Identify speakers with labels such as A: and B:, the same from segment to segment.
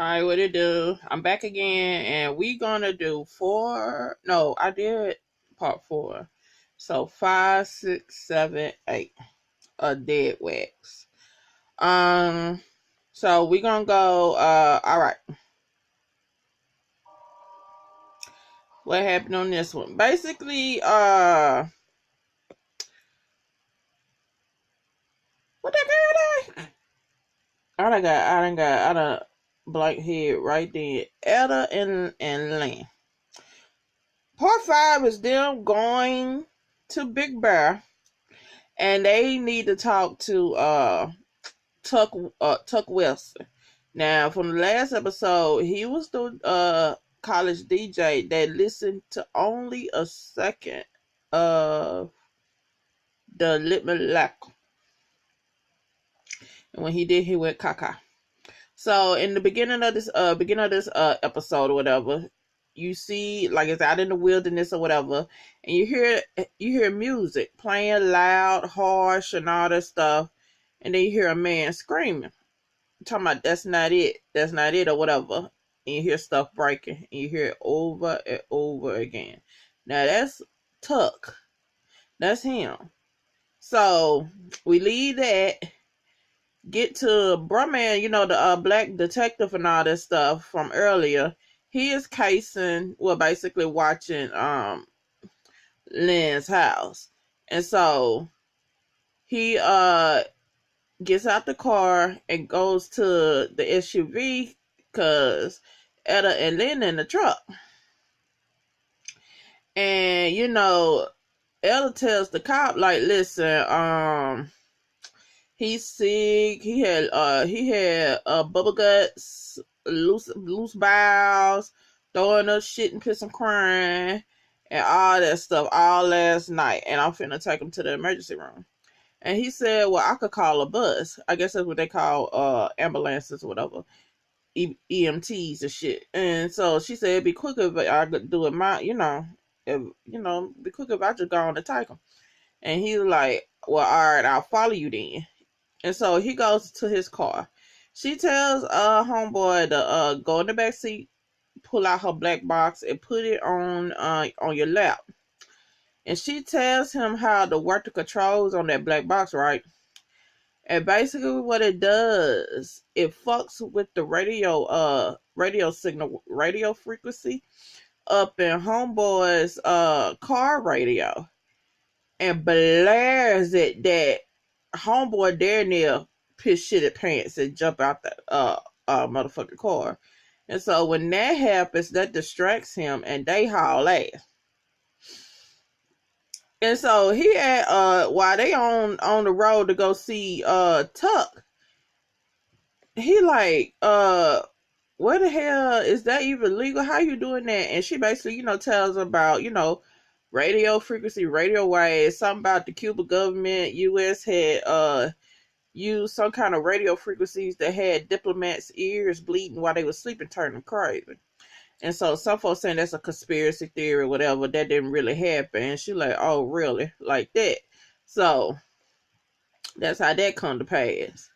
A: Alright, what it do? I'm back again, and we gonna do four. No, I did part four. So 5, 6, 7, 8. A dead wax. Um. So we gonna go. All right. What happened on this one? Basically, what that girl did? I done blank head right there. Etta and Lynn. Part 5 is them going to Big Bear, and they need to talk to Tuck Wilson. Now, from the last episode, he was the college DJ that listened to only a second of the Litman Lack. And when he did, he went caca. So in the beginning of this episode or whatever, you see, like, it's out in the wilderness or whatever, and you hear music playing loud, harsh, and all that stuff, and then you hear a man screaming, talking about that's not it, or whatever, and you hear stuff breaking, and you hear it over and over again. Now that's Tuck, that's him. So we leave that. Get to Brumman, the black detective and all that stuff from earlier. He is casing, well, basically watching Lynn's house. And so he gets out the car and goes to the SUV because Etta and Lynn in the truck. And Etta tells the cop, like, listen, he's sick. He had bubble guts, loose bowels, throwing up shit and piss and crying, and all that stuff all last night. And I'm finna take him to the emergency room. And he said, well, I could call a bus. I guess that's what they call ambulances or whatever, EMTs and shit. And so she said it'd be quicker if I could do it be quicker if I just go on and take him. And he was like, well, all right, I'll follow you then. And so he goes to his car. She tells homeboy to go in the back seat, pull out her black box, and put it on your lap. And she tells him how to work the controls on that black box, right? And basically what it does, it fucks with the radio signal, radio frequency up in homeboy's car radio, and blares it that homeboy dare near piss shit at pants and jump out the motherfucking car. And so when that happens, that distracts him and they haul ass. And so he had while they on the road to go see Tuck, he like, what the hell, is that even legal? How you doing that? And she basically, tells about, radio frequency, radio waves, something about the Cuban government, US had used some kind of radio frequencies that had diplomats' ears bleeding while they were sleeping, turning them crazy. And so some folks saying that's a conspiracy theory or whatever, that didn't really happen. And she like, oh, really? Like that. So that's how that come to pass.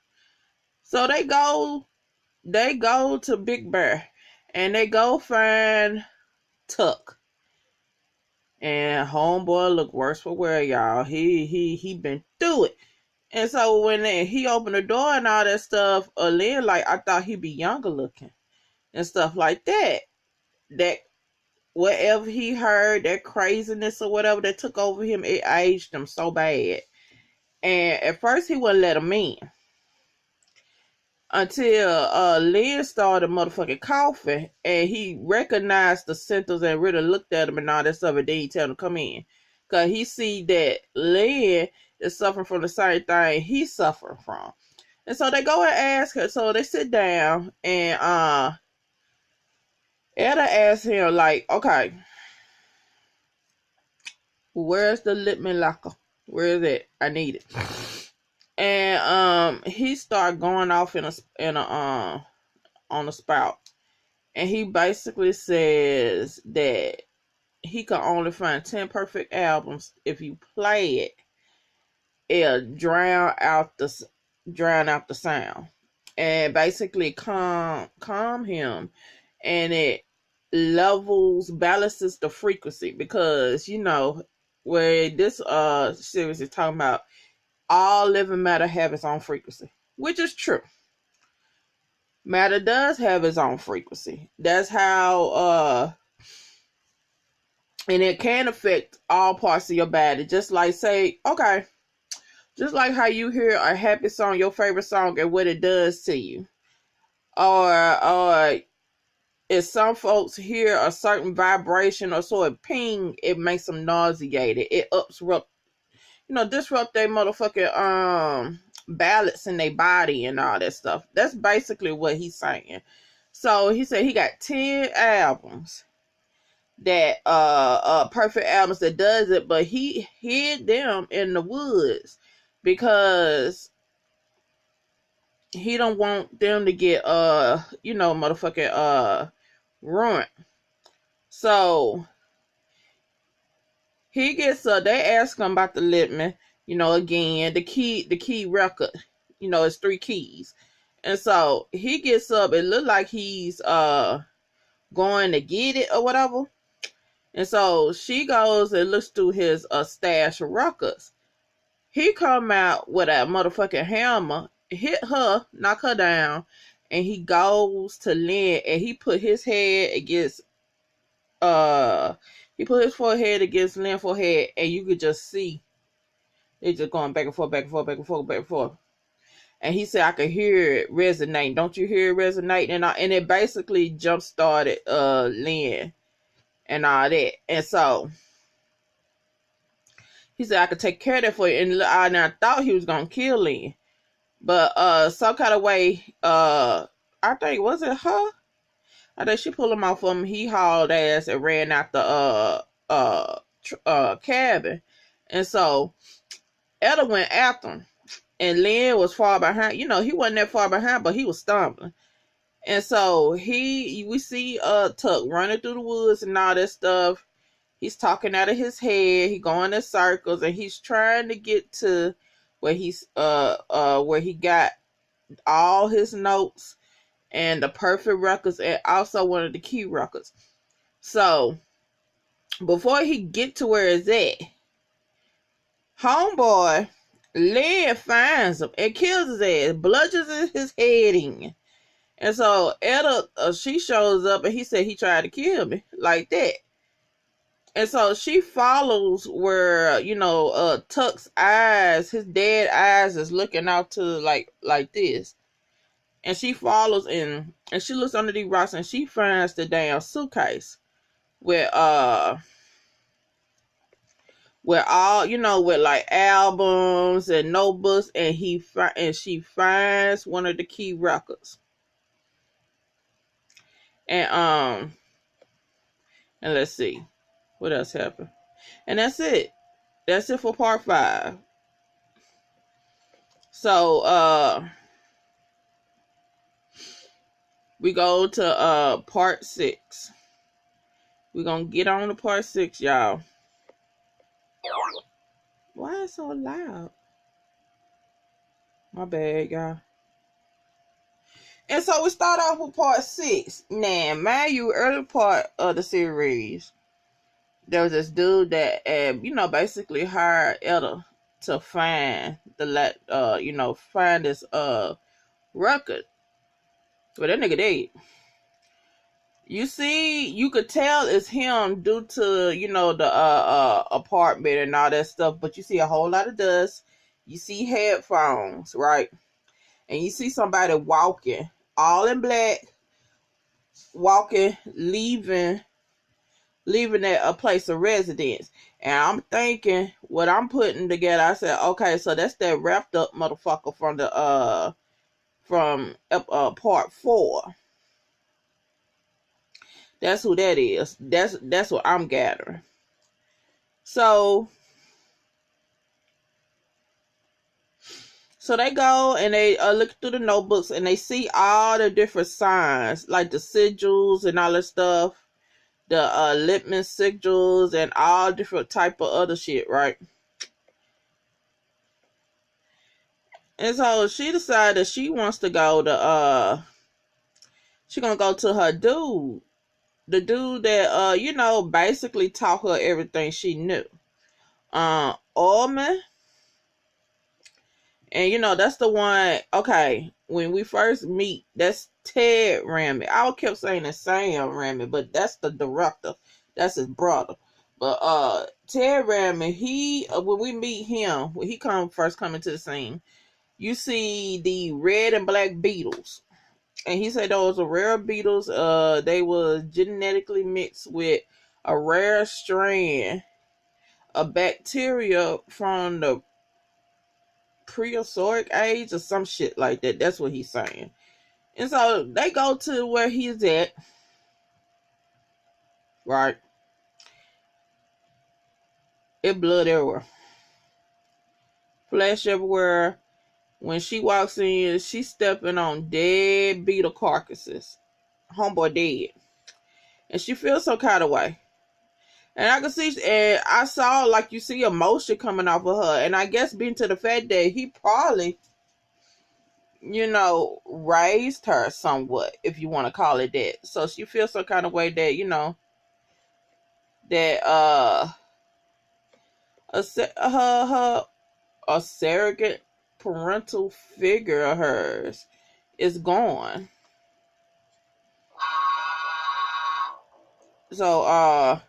A: So they go to Big Bear and they go find Tuck. And homeboy look worse for wear, y'all. He been through it. And so when he opened the door and all that stuff, Lynn, like, I thought he'd be younger looking and stuff like that. That whatever he heard, that craziness or whatever that took over him, it aged him so bad. And at first he wouldn't let him in. Until Lynn started motherfucking coughing and he recognized the symptoms and really looked at him and all that stuff, and then he tell him to come in. Because he see that Lynn is suffering from the same thing he's suffering from. And so they go and ask her. So they sit down and Etta asks him, like, okay, where's the Litman locker? Where is it? I need it. And he started going off on a spout. And he basically says that he can only find 10 perfect albums. If you play it, it'll drown out the sound. and basically calm him, and it balances the frequency, because where this series is talking about all living matter have its own frequency, which is true. Matter does have its own frequency. That's how and it can affect all parts of your body. Just like just like how you hear a happy song, your favorite song, and what it does to you. Or if some folks hear a certain vibration or so a ping, it makes them nauseated. It disrupt their motherfucking balance in their body and all that stuff. That's basically what he's saying. So he said he got 10 albums that perfect albums that does it, but he hid them in the woods because he don't want them to get motherfucking ruined. So he gets they ask him about the Littman, again, the key record, it's 3 keys. And so he gets up, it looked like he's going to get it or whatever. And so she goes and looks through his stash of records. He come out with a motherfucking hammer, hit her, knock her down, and he goes to Lynn, and he put his head against he put his forehead against Lynn's forehead, and you could just see they just going back and forth, back and forth, back and forth, back and forth. And he said, I could hear it resonating. Don't you hear it resonating? And it basically jump started Lynn and all that. And so he said, I could take care of that for you. And I thought he was gonna kill Lynn, but some kind of way, I think, was it her? I think she pulled him off from him. He hauled ass and ran out the cabin. And so Etta went after him, and Lynn was far behind. He wasn't that far behind, but he was stumbling. And so we see Tuck running through the woods and all that stuff. He's talking out of his head. He going in circles, and he's trying to get to where where he got all his notes and the perfect records, and also one of the key records. So before he get to where it's at, homeboy Lynn finds him and kills his ass, bludgeons his head in. And so Etta, she shows up, and he said he tried to kill me like that. And so she follows where, Tuck's eyes, his dead eyes is looking out to like this. And she follows and she looks under these rocks, and she finds the damn suitcase with all, with like albums and notebooks, and she finds one of the key records. And let's see what else happened. And that's it. That's it for part 5. So we go to part 6. We're gonna get on to part 6, y'all. Why is it so loud? My bad, y'all. And so we start off with part 6. Now, mind you, early part of the series, there was this dude that, basically hired Etta to find find this record. But that nigga dead. You could tell it's him due to, the apartment and all that stuff, but you see a whole lot of dust. You see headphones, right? And you see somebody walking, all in black, walking, leaving a place of residence. And I'm thinking, what I'm putting together, I said, okay, so that's that wrapped up motherfucker from part 4. That's who that is. That's what I'm gathering. So they go and they look through the notebooks, and they see all the different signs, like the sigils and all that stuff, the Littman sigils and all different type of other shit, right? And so she decided that she wants to go to she gonna go to her dude. The dude that basically taught her everything she knew. Orman. And that's the one, okay, when we first meet, that's Ted Raimi. I kept saying it's Sam Raimi, but that's the director. That's his brother. But Ted Raimi, he when we meet him, when he first come into the scene, you see the red and black beetles. And he said those are rare beetles. They were genetically mixed with a rare strand of bacteria from the Prehistoric age or some shit like that. That's what he's saying. And so they go to where he's at. Right. It blood everywhere. Flesh everywhere. When she walks in, she's stepping on dead beetle carcasses. Homeboy dead. And she feels some kind of way. And I can see, and I saw, like, you see emotion coming off of her. And I guess being to the fact that he probably, raised her somewhat, if you want to call it that. So she feels some kind of way that, that a surrogate parental figure of hers is gone. So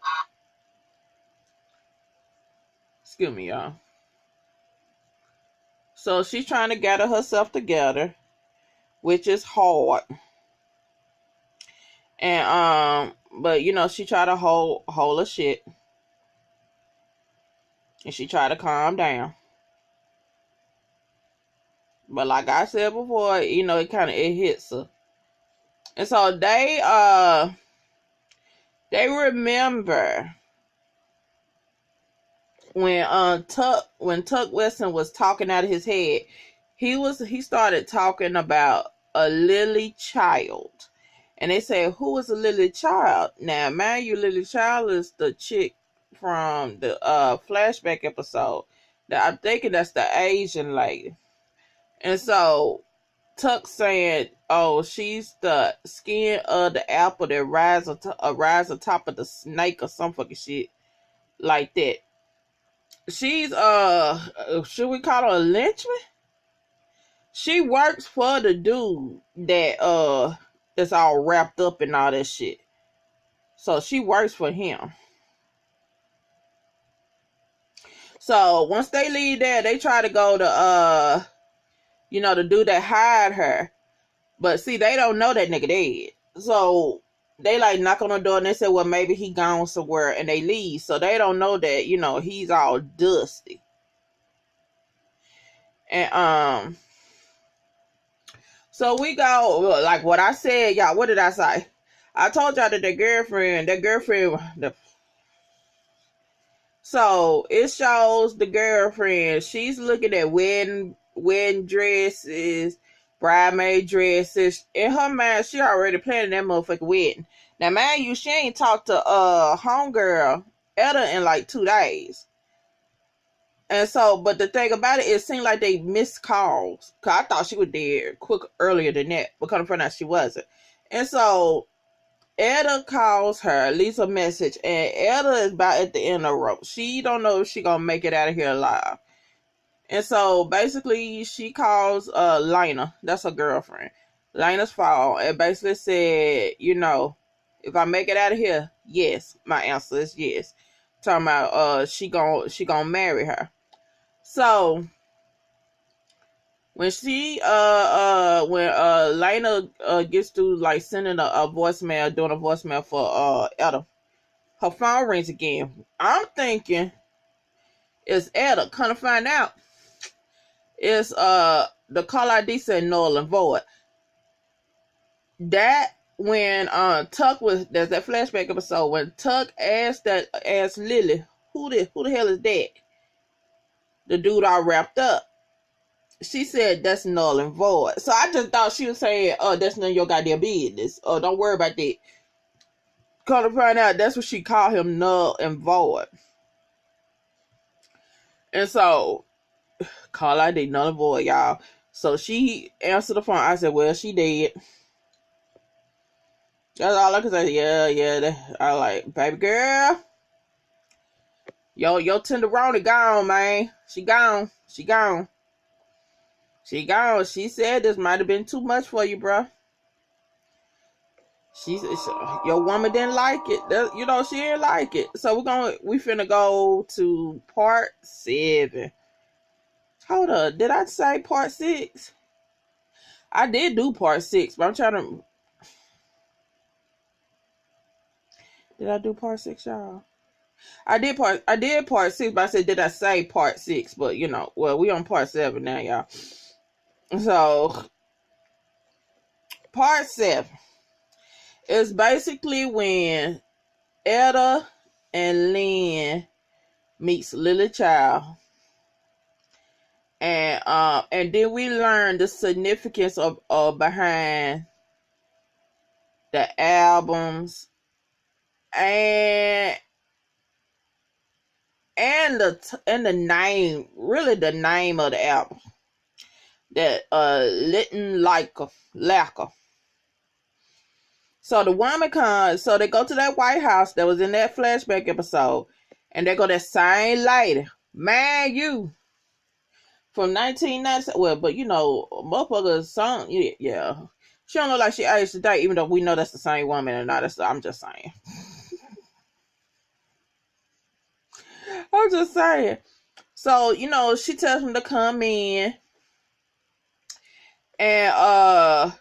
A: excuse me, y'all. So she's trying to gather herself together, which is hard. And but she tried to hold her shit. And she tried to calm down. But like I said before, it hits her. And so they remember when Tuck Weston was talking out of his head, he started talking about a Lily Child. And they said, who is a Lily Child? Now, mind you, Lily Child is the chick from the flashback episode. I'm thinking that's the Asian lady. And so Tuck saying, oh, she's the skin of the apple that rise on top of the snake or some fucking shit like that. She's should we call her a lynchman? She works for the dude that that's all wrapped up in all that shit. So she works for him. So once they leave there, they try to go to the dude that hired her. But see, they don't know that nigga dead. So they like knock on the door and they say, well, maybe he gone somewhere, and they leave. So they don't know that, he's all dusty. And so we go, like what I said, y'all, what did I say? I told y'all that their girlfriend, so it shows the girlfriend, she's looking at wedding dresses, bridesmaid dresses. In her mind, she already planning that motherfucking wedding. Now, mind you, she ain't talked to homegirl Etta in like 2 days. And so, but the thing about it seemed like they missed calls. Cause I thought she was dead quick earlier than that, but come to find out she wasn't. And so Etta calls her, leaves a message, and Etta is about at the end of the rope. She don't know if she gonna make it out of here alive. And so basically she calls Lena, that's her girlfriend, Lena's phone, and basically said, if I make it out of here, yes. My answer is yes. Talking about she gonna marry her. So when when Lena gets through like sending a voicemail, doing a voicemail for Etta, her phone rings again. I'm thinking it's Etta. Kind of find out it's the call ID said null and void. That when Tuck there's that flashback episode when Tuck asked Lily, who the hell is that? The dude all wrapped up. She said that's null and void. So I just thought she was saying, oh, that's none of your goddamn business. Oh, don't worry about that. Come to find out, that's what she called him, null and void. And so, call ID null and void, y'all. So she answered the phone. I said, well, she dead. That's all I could say. Yeah. I like, baby girl. Yo, your tenderoni gone, man. She gone. She gone. She gone. She said this might have been too much for you, bro. Your woman didn't like it. She didn't like it. So we finna go to part 7. Hold up, did I say part 6? I did do part 6, but I'm trying to. Did I do part 6, y'all? I did part 6, but I said, did I say part 6? But well, we on part 7 now, y'all. So part 7 is basically when Etta and Lynn meets Lily Child. And then we learn the significance of behind the albums and the name, really the name of the album, that Litton Lacquer. So the woman comes, so they go to that White House that was in that flashback episode, and they go that same lady, man, you from 1997. Well, but motherfuckers song, yeah. She don't look like she aged today, even though we know that's the same woman or not. I'm just saying. I'm just saying. So, she tells him to come in. And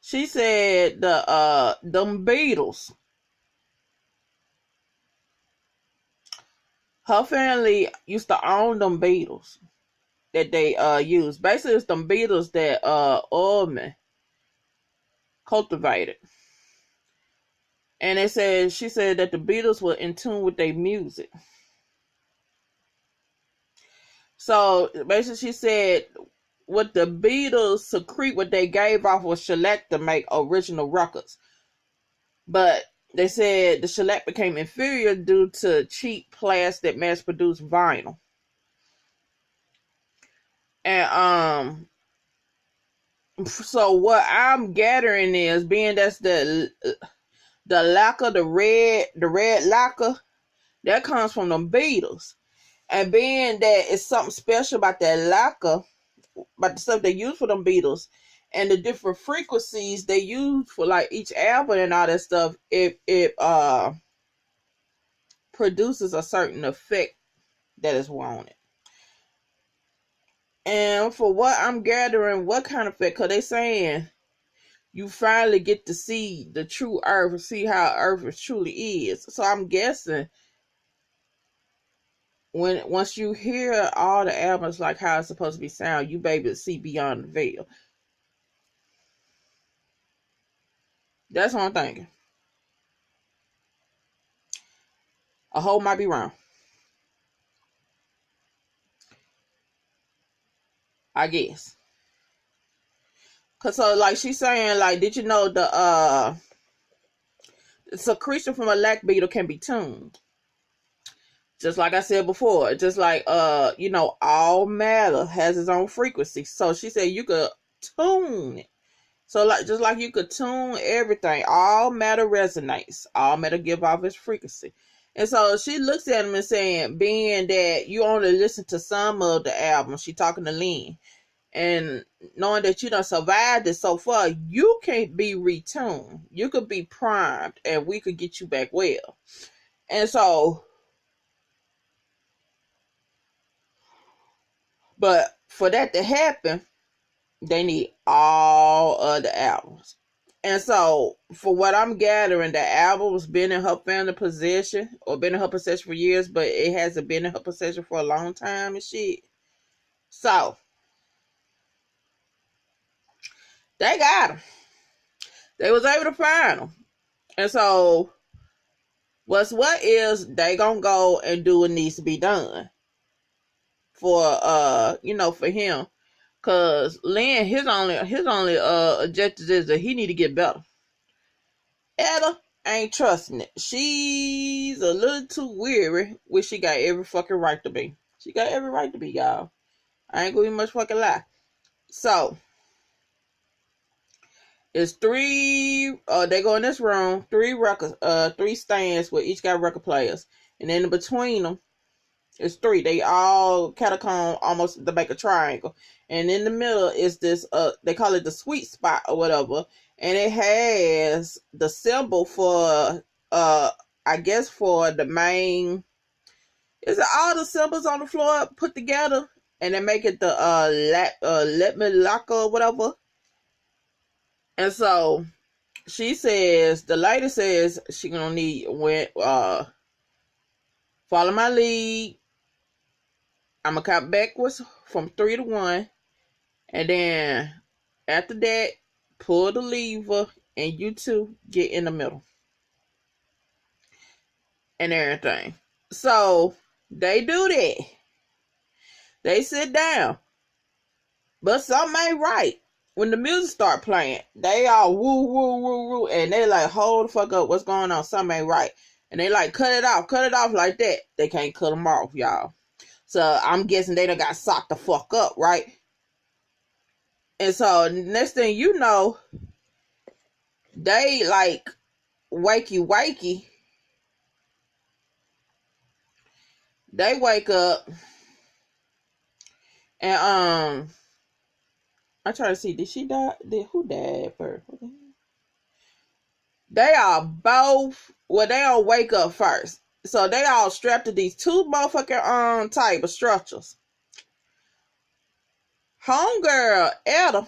A: she said them Beatles. Her family used to own them Beatles that they used. Basically, it's them Beatles that Orman cultivated. And she said that the Beatles were in tune with their music. So basically, she said what the Beatles secrete, what they gave off was shellac to make original records. But they said the shellac became inferior due to cheap plastic mass-produced vinyl. And so what I'm gathering is, being that's the lacquer, the red lacquer, that comes from the Beatles. And being that it's something special about that lacquer, about the stuff they use for them Beatles, and the different frequencies they use for like each album and all that stuff, it produces a certain effect that is wanted. And for what I'm gathering, what kind of effect? Because they saying you finally get to see the true Earth, see how Earth truly is. So I'm guessing once you hear all the albums like how it's supposed to be sound, you be able to see beyond the veil. That's what I'm thinking. A whole might be wrong, I guess. Cause so like she's saying, like, did you know the secretion from a lac beetle can be tuned? Just like I said before, just like all matter has its own frequency. So she said you could tune it. So just like you could tune everything, all matter resonates. All matter give off its frequency. And so she looks at him and saying, being that you only listen to some of the album, she talking to Lynn, and knowing that you done survived it so far, you can't be retuned. You could be primed, and we could get you back well. And so, but for that to happen, they need all of the albums. And so, for what I'm gathering, the album's been in her family possession, or been in her possession for years, but it hasn't been in her possession for a long time and shit. So, they got them. They was able to find them. And so, what is they gonna go and do what needs to be done for for him. Cause Lynn, his only objective is that he need to get better. Etta ain't trusting it. She's a little too weary, which she got every fucking right to be. She got every right to be, y'all. I ain't gonna even much fucking lie. So it's three. They go in this room. Three stands where each got record players, and then in between them, it's three. They all catacomb almost to make a triangle, and in the middle is this. They call it the sweet spot or whatever, and it has the symbol for I guess for the main. Is it all the symbols on the floor put together, and they make it the let me lock or whatever. And so the lady says she gonna need follow my lead. I'm gonna count backwards from 3 to 1, and then after that, pull the lever, and you two get in the middle and everything. So they do that. They sit down, but something ain't right. When the music start playing, they all woo, woo, woo, woo, and they like, hold the fuck up, what's going on? Something ain't right. And they like, cut it off like that. They can't cut them off, y'all. So I'm guessing they done got socked the fuck up, right? And so next thing you know, they like wakey. They wake up and I try to see, did she die? Who died first? They are both, well, they don't wake up first. So they all strapped to these two motherfucking type of structures. Homegirl, Etta,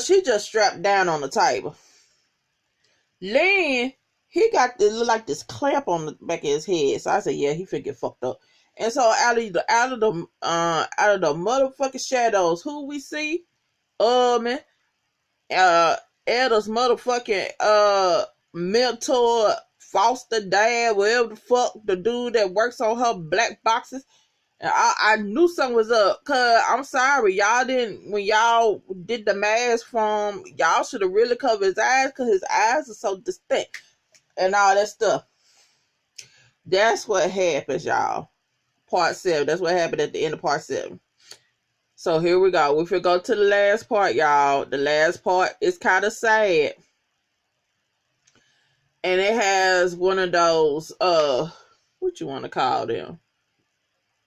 A: she just strapped down on the table. Lynn, he got this look like this clamp on the back of his head. So I said, yeah, he finna get fucked up. And so out of the motherfucking shadows, who we see? Etta's motherfucking mentor, foster dad, whatever the fuck, the dude that works on her black boxes. And I knew something was up, cause I'm sorry, y'all didn't, when y'all did the mask from, y'all should have really covered his eyes, cause his eyes are so distinct and all that stuff. That's what happens, y'all. Part 7. That's what happened at the end of part 7. So here we go. If we go to the last part, y'all, the last part is kind of sad. And it has one of those, what you want to call them?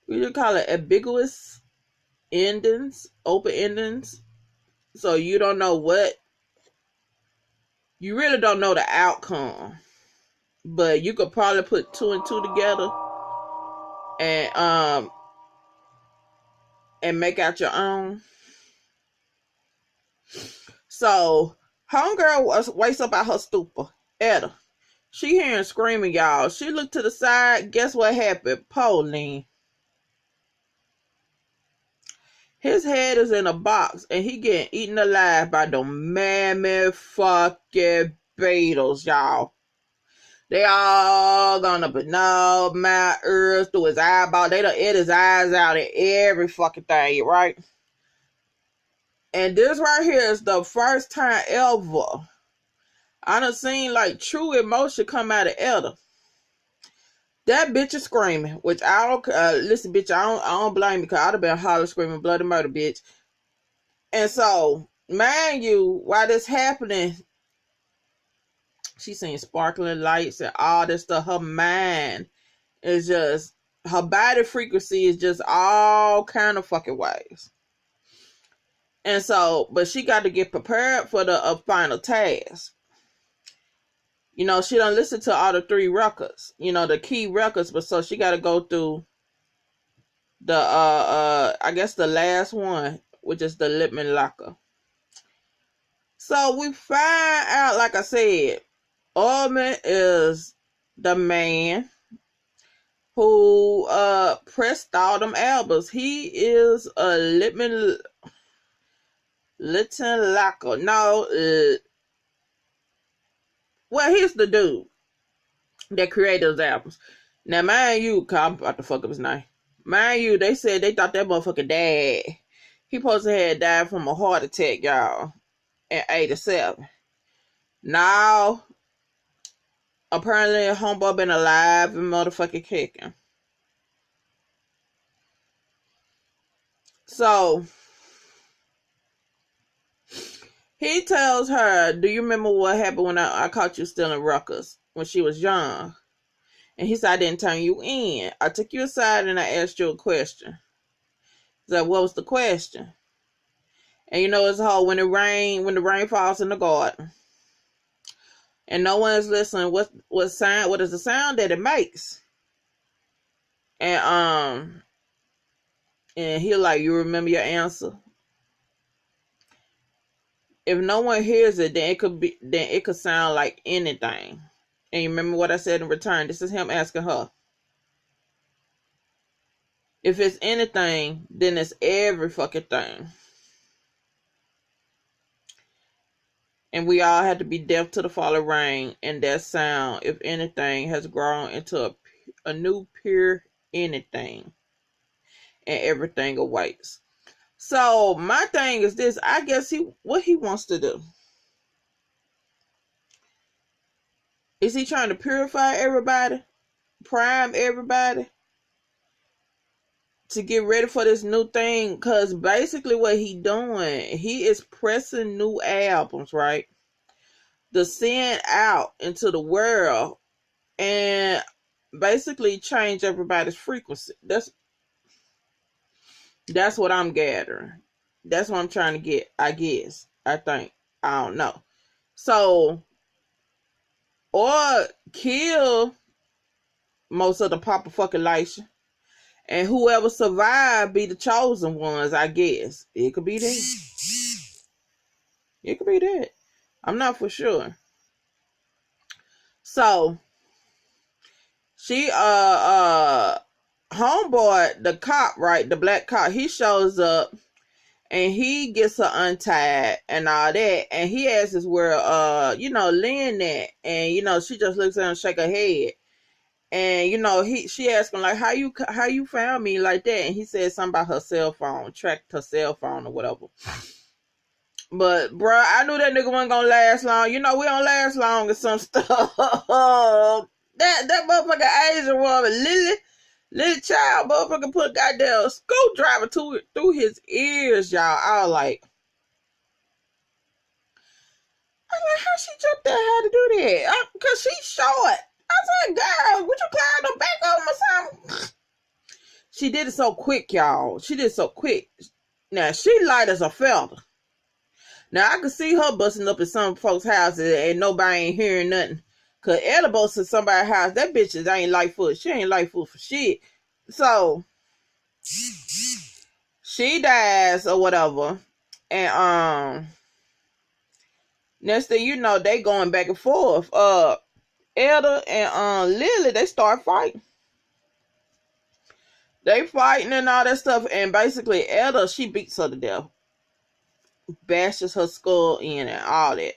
A: You call it ambiguous endings, open endings. So you don't know you really don't know the outcome. But you could probably put 2 and 2 together and make out your own. So homegirl wakes up out her stupor. Etta. She hearing screaming, y'all. She looked to the side. Guess what happened? Pauline. His head is in a box, and he getting eaten alive by the mammoth fucking beetles, y'all. They all gonna be no mouth, ears, through his eyeball. They done ate his eyes out and every fucking thing, right? And this right here is the first time ever I done seen like true emotion come out of Etta. That bitch is screaming, which I don't, listen, bitch, I don't blame you, because I'd have been hollering, screaming, bloody murder, bitch. And so, mind you, while this happening, she's seeing sparkling lights and all this stuff. Her mind is just, her body frequency is just all kind of fucking ways. And so, but she got to get prepared for the final task. You know, she don't listen to all the 3 records, you know, the key records, but so she got to go through the, I guess the last one, which is the Lipman Locker. So we find out, like I said, Orman is the man who, pressed all them albums. He is a Lipman Locker. No, well, he's the dude that created those albums. Now, mind you, I'm about to fuck up his name. Mind you, they said they thought that motherfucker died. He supposed to have died from a heart attack, y'all, in 87. Now, apparently, homeboy been alive and motherfucking kicking. So he tells her, do you remember what happened when I caught you stealing ruckus when she was young? And he said, I didn't turn you in. I took you aside and I asked you a question. So what was the question? And you know, it's hard when the rain falls in the garden and no one is listening. What is the sound that it makes? And he like, you remember your answer? If no one hears it, then it could sound like anything. And you remember what I said in return? This is him asking her. If it's anything, then it's every fucking thing. And we all had to be deaf to the fall of rain, and that sound, if anything, has grown into a new pure anything, and everything awaits. So my thing is this: I guess what he wants to do is he trying to purify everybody, prime everybody to get ready for this new thing? Because basically, what he doing, he is pressing new albums, right? To send out into the world and basically change everybody's frequency. That's what I'm gathering. That's what I'm trying to get, I guess. I think. I don't know. So, or kill most of the Papa fucking Elisha, and whoever survived be the chosen ones, I guess. It could be that. It could be that. I'm not for sure. So, she homeboy, the cop, right, the black cop, he shows up and he gets her untied and all that, and he asks where Lynn at, and she just looks at him and shake her head, and she asks him like, how you found me like that, and he said something about her cell phone, tracked her cell phone or whatever. But bruh, I knew that nigga wasn't gonna last long. We don't last long with some stuff. that motherfucking Asian woman, Lily Child, motherfucker, put a goddamn screwdriver through his ears, y'all. I was like, how she jumped that? How to do that? Cause she's short. I said, girl, would you climb the back of him or something? She did it so quick, y'all. She did it so quick. Now she light as a feather. Now I could see her busting up in some folks' houses and nobody ain't hearing nothing. Cause Ella busted somebody's house. That bitch ain't Lightfoot. She ain't Lightfoot for shit. So she dies or whatever. And next thing you know, they going back and forth. Ella and Lily, they start fighting. They fighting and all that stuff. And basically Ella, she beats her to death. Bashes her skull in and all that.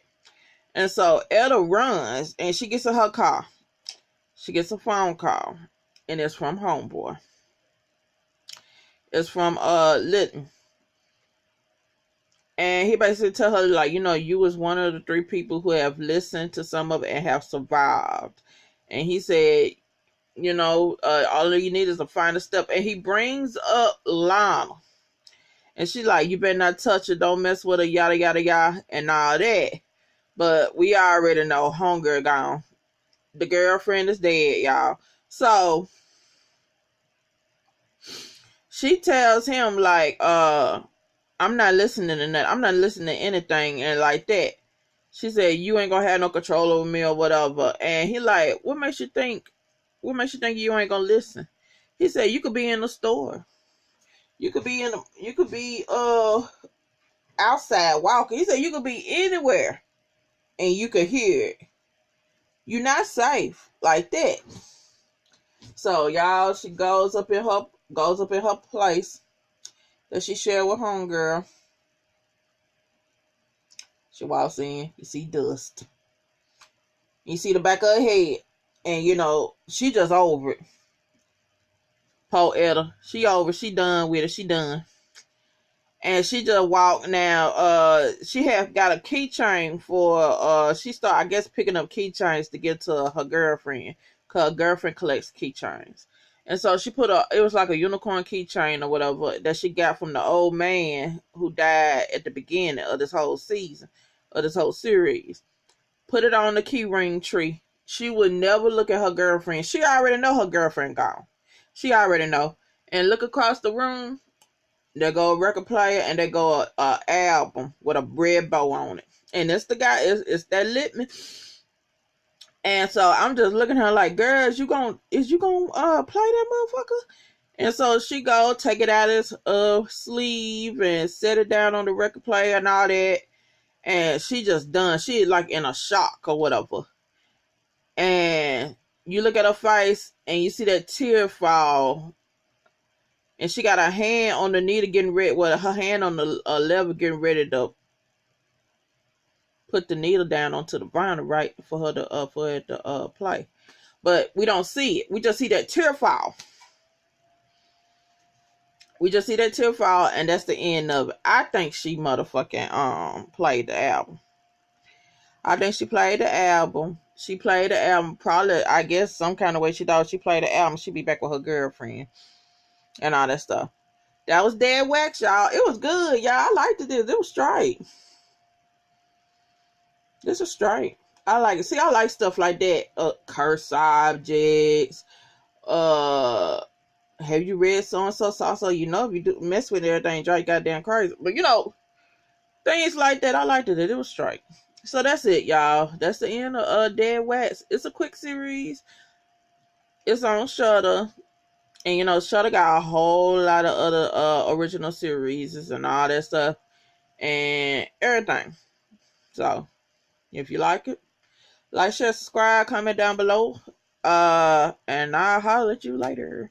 A: And so Ella runs and she gets in her car. She gets a phone call. And it's from homeboy. It's from Litton. And he basically tell her, like, you was one of the 3 people who have listened to some of it and have survived. And he said, all you need is a final step. And he brings up Lana. And she like, you better not touch her, don't mess with her, yada, yada, yada, and all that. But we already know Hunger gone. The girlfriend is dead, y'all. So she tells him, like, I'm not listening to nothing. I'm not listening to anything and like that. She said, you ain't gonna have no control over me or whatever. And he like, what makes you think you ain't gonna listen? He said, you could be in the store. You could be outside walking. He said, you could be anywhere and you could hear it. You're not safe like that. So y'all, she goes up in her place that she shared with homegirl. She walks in, you see dust. You see the back of her head. And she just over it. Poor Etta. She over, she done with it, she done. And she just walked now. She have got a keychain for she start, I guess, picking up keychains to get to her girlfriend. Cause her girlfriend collects keychains. And so she put it was like a unicorn keychain or whatever that she got from the old man who died at the beginning of this whole season, of this whole series. Put it on the key ring tree. She would never look at her girlfriend. She already know her girlfriend gone. She already know. And look across the room, there go a record player and there go a album with a red bow on it. And it's the guy, it's that Littman. And so I'm just looking at her like, girl, is you gonna play that motherfucker? And so she go take it out of his sleeve and set it down on the record player and all that. And she just done. She like in a shock or whatever. And you look at her face and you see that tear fall. And she got her hand on the needle getting ready. Well, her hand on the lever getting ready to put the needle down onto the vinyl, right, for it to play. But we don't see it. We just see that tear fall. We just see that tear fall, and that's the end of it. I think she motherfucking played the album. I think she played the album. She played the album. Probably, I guess, some kind of way she thought she played the album. She'd be back with her girlfriend and all that stuff. That was Dead Wax, y'all. It was good, y'all. I liked it. It was straight. This is straight. I like it. See, I like stuff like that. Curse objects. Have you read so and so? So you know, if you do mess with everything, drive goddamn crazy. But you know, things like that, I liked it. It was straight. So that's it, y'all. That's the end of Dead Wax. It's a quick series. It's on Shudder. And you know, Shudder got a whole lot of other original series and all that stuff. And everything. So, if you like it, like, share, subscribe, comment down below. And I'll holler at you later.